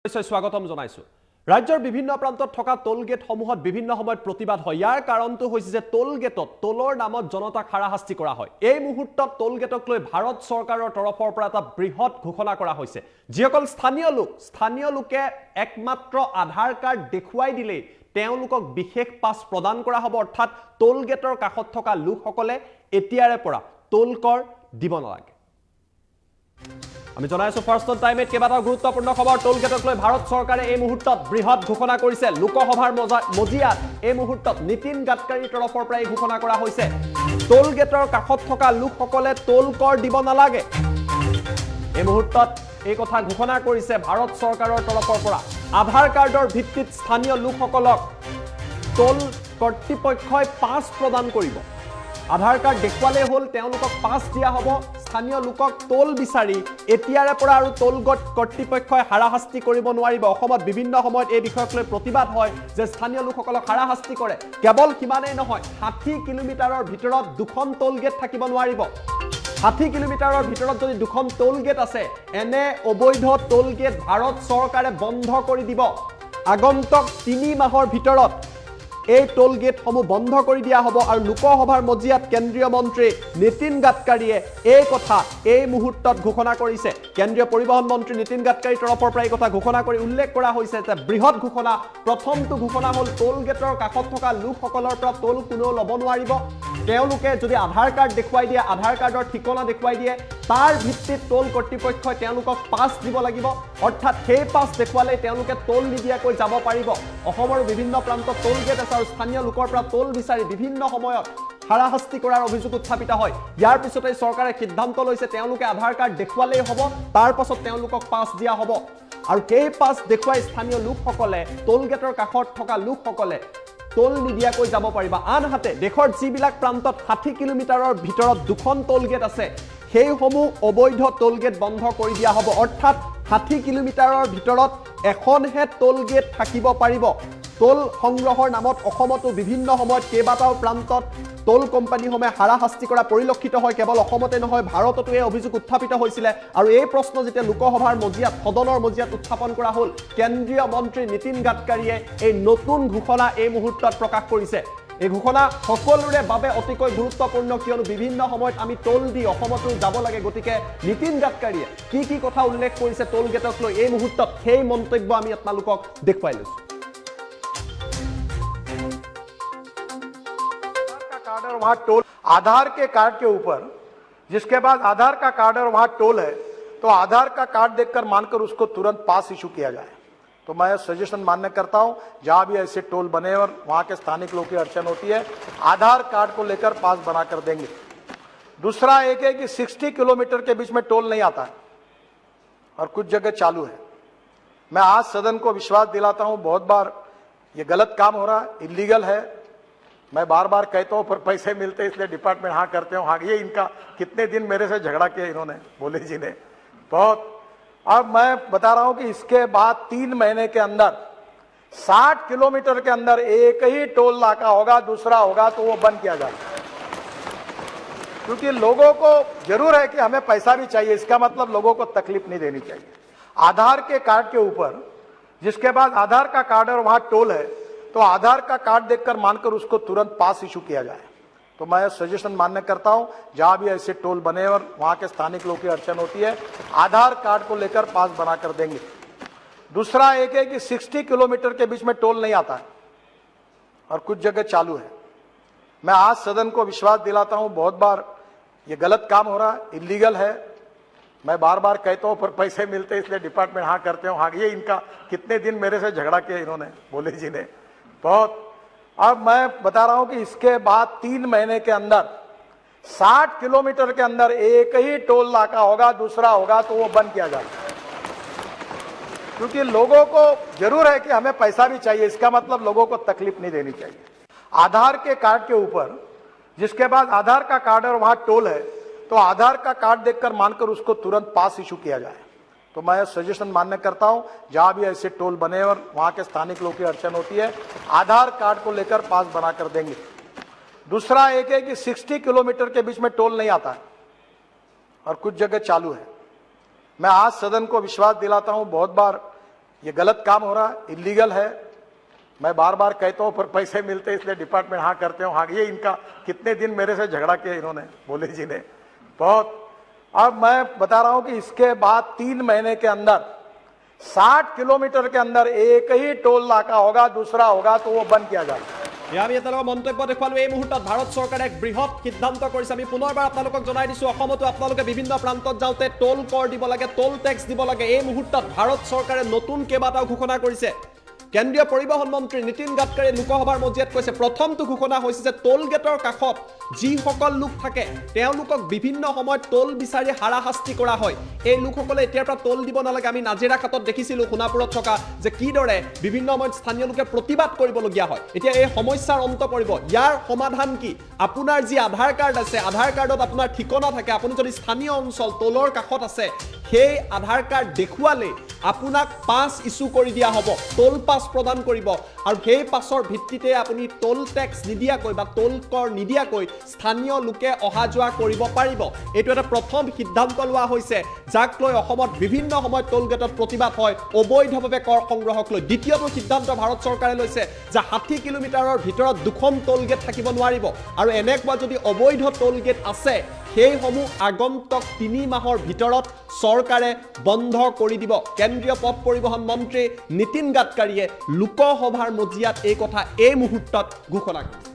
স্বাগতম জনাইছো। ৰাজ্যৰ বিভিন্ন প্ৰান্তত থকা টোল গেটসমূহত বিভিন্ন সময়ত প্ৰতিবাদ হয়। ইয়াৰ কাৰণটো হৈছে যে টোল গেটত টোলৰ নামত জনতাক হাৰাশাস্তি কৰা হয়। এই মুহূৰ্তত টোল গেটক লৈ ভাৰত চৰকাৰৰ তৰফৰ পৰা এটা বৃহৎ ঘোষণা কৰা হৈছে। যিসকল স্থানীয় লোকে একমাত্ৰ আধাৰ কাৰ্ড দেখুৱাই দিলেই তেওঁলোকক বিশেষ পাছ প্ৰদান কৰা হ'ব। অৰ্থাৎ টোল গেটৰ কাষত থকা লোকসকলে এতিয়াৰে পৰা টোল কৰ দিব নালাগে। আমি জনাইছো ফাৰ্ষ্ট টাইমত কেইবাটাও গুৰুত্বপূৰ্ণ খবৰ। টোল গেটক লৈ ভাৰত চৰকাৰে এই মুহূৰ্তত বৃহৎ ঘোষণা কৰিছে। লোকসভাৰ মজিয়াত এই মুহূৰ্তত নীতিন গাডকাৰীৰ তৰফৰ পৰা এই ঘোষণা কৰা হৈছে। টোল গেটৰ কাষত থকা লোকসকলে টোল কৰ দিব নালাগে। এই মুহূৰ্তত এই কথা ঘোষণা কৰিছে ভাৰত চৰকাৰৰ তৰফৰ পৰা। আধাৰ কাৰ্ডৰ ভিত্তিত স্থানীয় লোকসকলক টোল কৰ্তৃপক্ষই পাছ প্ৰদান কৰিব। আধাৰ কাৰ্ড দেখুৱালে হ'ল তেওঁলোকক পাছ দিয়া হ'ব। স্থানীয় লোকক টোল বিচাৰি এতিয়াৰে পৰা আৰু টোল গেট কৰ্তৃপক্ষই হাৰাশাস্তি কৰিব নোৱাৰিব। অসমত বিভিন্ন সময়ত এই বিষয়ক লৈ প্ৰতিবাদ হয় যে স্থানীয় লোকসকলক হাৰাশাস্তি কৰে। কেৱল সিমানেই নহয়, 60 কিলোমিটাৰৰ ভিতৰত দুখন টোল গেট থাকিব নোৱাৰিব। 60 কিলোমিটাৰৰ ভিতৰত যদি দুখন টোল গেট আছে, এনে অবৈধ টোল গেট ভাৰত চৰকাৰে বন্ধ কৰি দিব। আগন্তুক 3 মাহৰ ভিতৰত এই টোল গেটসমূহ বন্ধ কৰি দিয়া হ'ব। আৰু লোকসভাৰ মজিয়াত কেন্দ্ৰীয় মন্ত্ৰী নীতিন গাডকাৰীয়ে এই কথা এই মুহূৰ্তত ঘোষণা কৰিছে। কেন্দ্ৰীয় পৰিবহণ মন্ত্ৰী নীতিন গাডকাৰীৰ তৰফৰ পৰা এই কথা ঘোষণা কৰি উল্লেখ কৰা হৈছে যে বৃহৎ ঘোষণা। প্ৰথমটো ঘোষণা হ'ল টোল গেটৰ কাষত থকা লোকসকলৰ পৰা টোল কোনেও ল'ব নোৱাৰিব। তেওঁলোকে যদি আধাৰ কাৰ্ড দেখুৱাই দিয়ে, আধাৰ কাৰ্ডৰ ঠিকনা দেখুৱাই দিয়ে, তাৰ ভিত্তিত টোল কৰ্তৃপক্ষই তেওঁলোকক পাছ দিব লাগিব। অৰ্থাৎ সেই পাছ দেখুৱালে তেওঁলোকে টোল নিদিয়াকৈ যাব পাৰিব। অসমৰ বিভিন্ন প্ৰান্তত টোল গেট আছে আৰু স্থানীয় লোকৰ পৰা টোল বিচাৰি বিভিন্ন সময়ত হাৰাশাস্তি কৰাৰ অভিযোগ উত্থাপিত হয়। ইয়াৰ পিছতে চৰকাৰে সিদ্ধান্ত লৈছে তেওঁলোকে আধাৰ কাৰ্ড দেখুৱালেই হ'ব, তাৰ পাছত তেওঁলোকক পাছ দিয়া হ'ব। আৰু সেই পাছ দেখুৱাই স্থানীয় লোকসকলে টোল গেটৰ কাষত থকা লোকসকলে টোল নিদিয়াকৈ যাব পাৰিব। আনহাতে দেশৰ যিবিলাক প্ৰান্তত 60 কিলোমিটাৰৰ ভিতৰত দুখন টোল গেট আছে, সেইসমূহ অবৈধ টোল গেট বন্ধ কৰি দিয়া হ'ব। অৰ্থাৎ 60 কিলোমিটাৰৰ ভিতৰত এখনহে টোল গেট থাকিব পাৰিব। টোল সংগ্ৰহৰ নামত অসমতো বিভিন্ন সময়ত কেইবাটাও প্ৰান্তত টোল কোম্পানীসমূহে হাৰাশাস্তি কৰা পৰিলক্ষিত হয়। কেৱল অসমতে নহয়, ভাৰততো এই অভিযোগ উত্থাপিত হৈছিলে। আৰু এই প্ৰশ্ন যেতিয়া লোকসভাৰ মজিয়াত সদনৰ মজিয়াত উত্থাপন কৰা হ'ল, কেন্দ্ৰীয় মন্ত্ৰী নীতিন গাডকাৰীয়ে এই নতুন ঘোষণা এই মুহূৰ্তত প্ৰকাশ কৰিছে। এই ঘোষণা সকলোৰে বাবে অতিকৈ গুৰুত্বপূৰ্ণ, কিয়নো বিভিন্ন সময়ত আমি টোল দি অসমতো যাব লাগে। গতিকে নীতিন গাডকাৰীয়ে কি কথা উল্লেখ কৰিছে টোল গেটক লৈ এই মুহূৰ্তত, সেই মন্তব্য আমি আপোনালোকক দেখুৱাই লৈছো। और वहां टोल आधार के कार्ड के ऊपर, जिसके बाद आधार का कार्ड और वहां टोल है, तो आधार का कार्ड देखकर मानकर उसको तुरंत पास इशू किया जाए। तो मैं सजेशन मान्य करता हूं, जहां भी ऐसे टोल बने और वहां के स्थानिक लोगों की अड़चन होती है, आधार कार्ड को लेकर पास बनाकर देंगे। दूसरा एक है कि 60 किलोमीटर के बीच में टोल नहीं आता है और कुछ जगह चालू है। मैं आज सदन को विश्वास दिलाता हूं, बहुत बार ये गलत काम हो रहा है, इलीगल है। मैं बार बार कहता हूं, पर पैसे मिलते इसलिए डिपार्टमेंट हाँ करते हो। हाँ, ये इनका कितने दिन मेरे से झगड़ा किया इन्होंने, भोले जी ने बहुत। अब मैं बता रहा हूं कि इसके बाद 3 महीने के अंदर 60 किलोमीटर के अंदर एक ही टोल नाका होगा, दूसरा होगा तो वो बंद किया जाए। क्योंकि लोगों को जरूर है कि हमें पैसा भी चाहिए, इसका मतलब लोगों को तकलीफ नहीं देनी चाहिए। आधार के कार्ड के ऊपर, जिसके बाद आधार का कार्ड और वहां टोल है, तो आधार का कार्ड देखकर मानकर उसको तुरंत पास इशू किया जाए। तो मैं सजेशन मान्य करता हूं, जहां भी ऐसे टोल बने और वहां के स्थानिक लोगों की अड़चन होती है, आधार कार्ड को लेकर पास बनाकर देंगे। दूसरा एक है कि 60 किलोमीटर के बीच में टोल नहीं आता है और कुछ जगह चालू है। मैं आज सदन को विश्वास दिलाता हूं, बहुत बार ये गलत काम हो रहा है, इलीगल है। मैं बार बार कहता हूं, पर पैसे मिलते इसलिए डिपार्टमेंट हाँ करते हो। हाँ, ये इनका कितने दिन मेरे से झगड़ा किया इन्होंने, भोले जी ने बहुत। अब मैं बता रहा हूं कि इसके बाद 3 महीने के अंदर 60 किलोमीटर के अंदर एक ही टोल नाका होगा, दूसरा होगा तो वो बंद किया जाए। क्योंकि लोगों को जरूर है कि हमें पैसा भी चाहिए, इसका मतलब लोगों को तकलीफ नहीं देनी चाहिए। आधार के कार्ड के ऊपर, जिसके बाद आधार का कार्ड और वहां टोल है, तो आधार का कार्ड देखकर मानकर उसको तुरंत पास इशू किया जाए। तो मैं सजेशन मान्य करता हूं, जहां भी ऐसे टोल बने और वहां के स्थानिक लोगों की अड़चन होती है, आधार कार्ड को लेकर पास बनाकर देंगे। दूसरा एक है कि 60 किलोमीटर के बीच में टोल नहीं आता है और कुछ जगह चालू है। मैं आज सदन को विश्वास दिलाता हूं, बहुत बार ये गलत काम हो रहा है, इलीगल है। मैं बार बार कहता हूं, पर पैसे मिलते इसलिए डिपार्टमेंट हाँ करते हो। हाँ, ये इनका कितने दिन मेरे से झगड़ा किया इन्होंने, बोले जी ने बहुत। अब मैं बता रहा हूं कि इसके बाद 3 महीने के अंदर 60 किलोमीटर के अंदर एक ही टोल नाका होगा, दूसरा होगा तो वो बंद किया जाएगा। আমি এতিয়ালৈকে মন্তব্য দেখুৱালো। এই মুহূৰ্তত ভাৰত চৰকাৰে এক বৃহৎ সিদ্ধান্ত কৰিছে। আমি পুনৰবাৰ আপোনালোকক জনাই দিছোঁ, অসমতো আপোনালোকে বিভিন্ন প্ৰান্তত যাওঁতে টোল কৰ দিব লাগে, টোল টেক্স দিব লাগে। এই মুহূৰ্তত ভাৰত চৰকাৰে নতুন কেইবাটাও ঘোষণা কৰিছে। কেন্দ্ৰীয় পৰিবহণ মন্ত্ৰী নীতিন গাডকাৰীয়ে লোকসভাৰ মজিয়াত কৈছে, প্ৰথমটো ঘোষণা হৈছে যে টোল গেটৰ কাষত যিসকল লোক থাকে তেওঁলোকক বিভিন্ন সময়ত টোল বিচাৰি হাৰাশাস্তি কৰা হয়। এই লোকসকলে এতিয়াৰ পৰা টোল দিব নালাগে। আমি নাজিৰা ঘাটত দেখিছিলোঁ সোণাপুৰত থকা যে কিদৰে বিভিন্ন সময়ত স্থানীয় লোকে প্ৰতিবাদ কৰিবলগীয়া হয়। এতিয়া এই সমস্যাৰ অন্ত পৰিব। ইয়াৰ সমাধান কি? আপোনাৰ যি আধাৰ কাৰ্ড আছে, আধাৰ কাৰ্ডত আপোনাৰ ঠিকনা থাকে, আপুনি যদি স্থানীয় অঞ্চল টোলৰ কাষত আছে, সেই আধাৰ কাৰ্ড দেখুৱালে আপোনাক পাছ ইস্যু কৰি দিয়া হ'ব, টোল পাছ প্ৰদান কৰিব। আৰু সেই পাছৰ ভিত্তিতে আপুনি টোল টেক্স নিদিয়াকৈ বা টোল কৰ নিদিয়াকৈ স্থানীয় লোকে অহা যোৱা কৰিব পাৰিব। এইটো এটা প্ৰথম সিদ্ধান্ত লোৱা হৈছে, যাক লৈ অসমত বিভিন্ন সময়ত টোল গেটত প্ৰতিবাদ হয় অবৈধভাৱে কৰ সংগ্ৰহক লৈ। দ্বিতীয়টো সিদ্ধান্ত ভাৰত চৰকাৰে লৈছে যে 60 কিলোমিটাৰৰ ভিতৰত 2খন টোল গেট থাকিব নোৱাৰিব। আৰু এনেকুৱা যদি অবৈধ টোল গেট আছে, সেইসমূহ আগন্তুক 3 মাহৰ ভিতৰত চৰকাৰে বন্ধ কৰি দিব। কেন্দ্ৰীয় পথ পৰিবহণ মন্ত্ৰী নীতিন গাডকাৰীয়ে লোকসভাৰ মজিয়াত এই কথা এই মুহূৰ্তত ঘোষণা কৰিছে।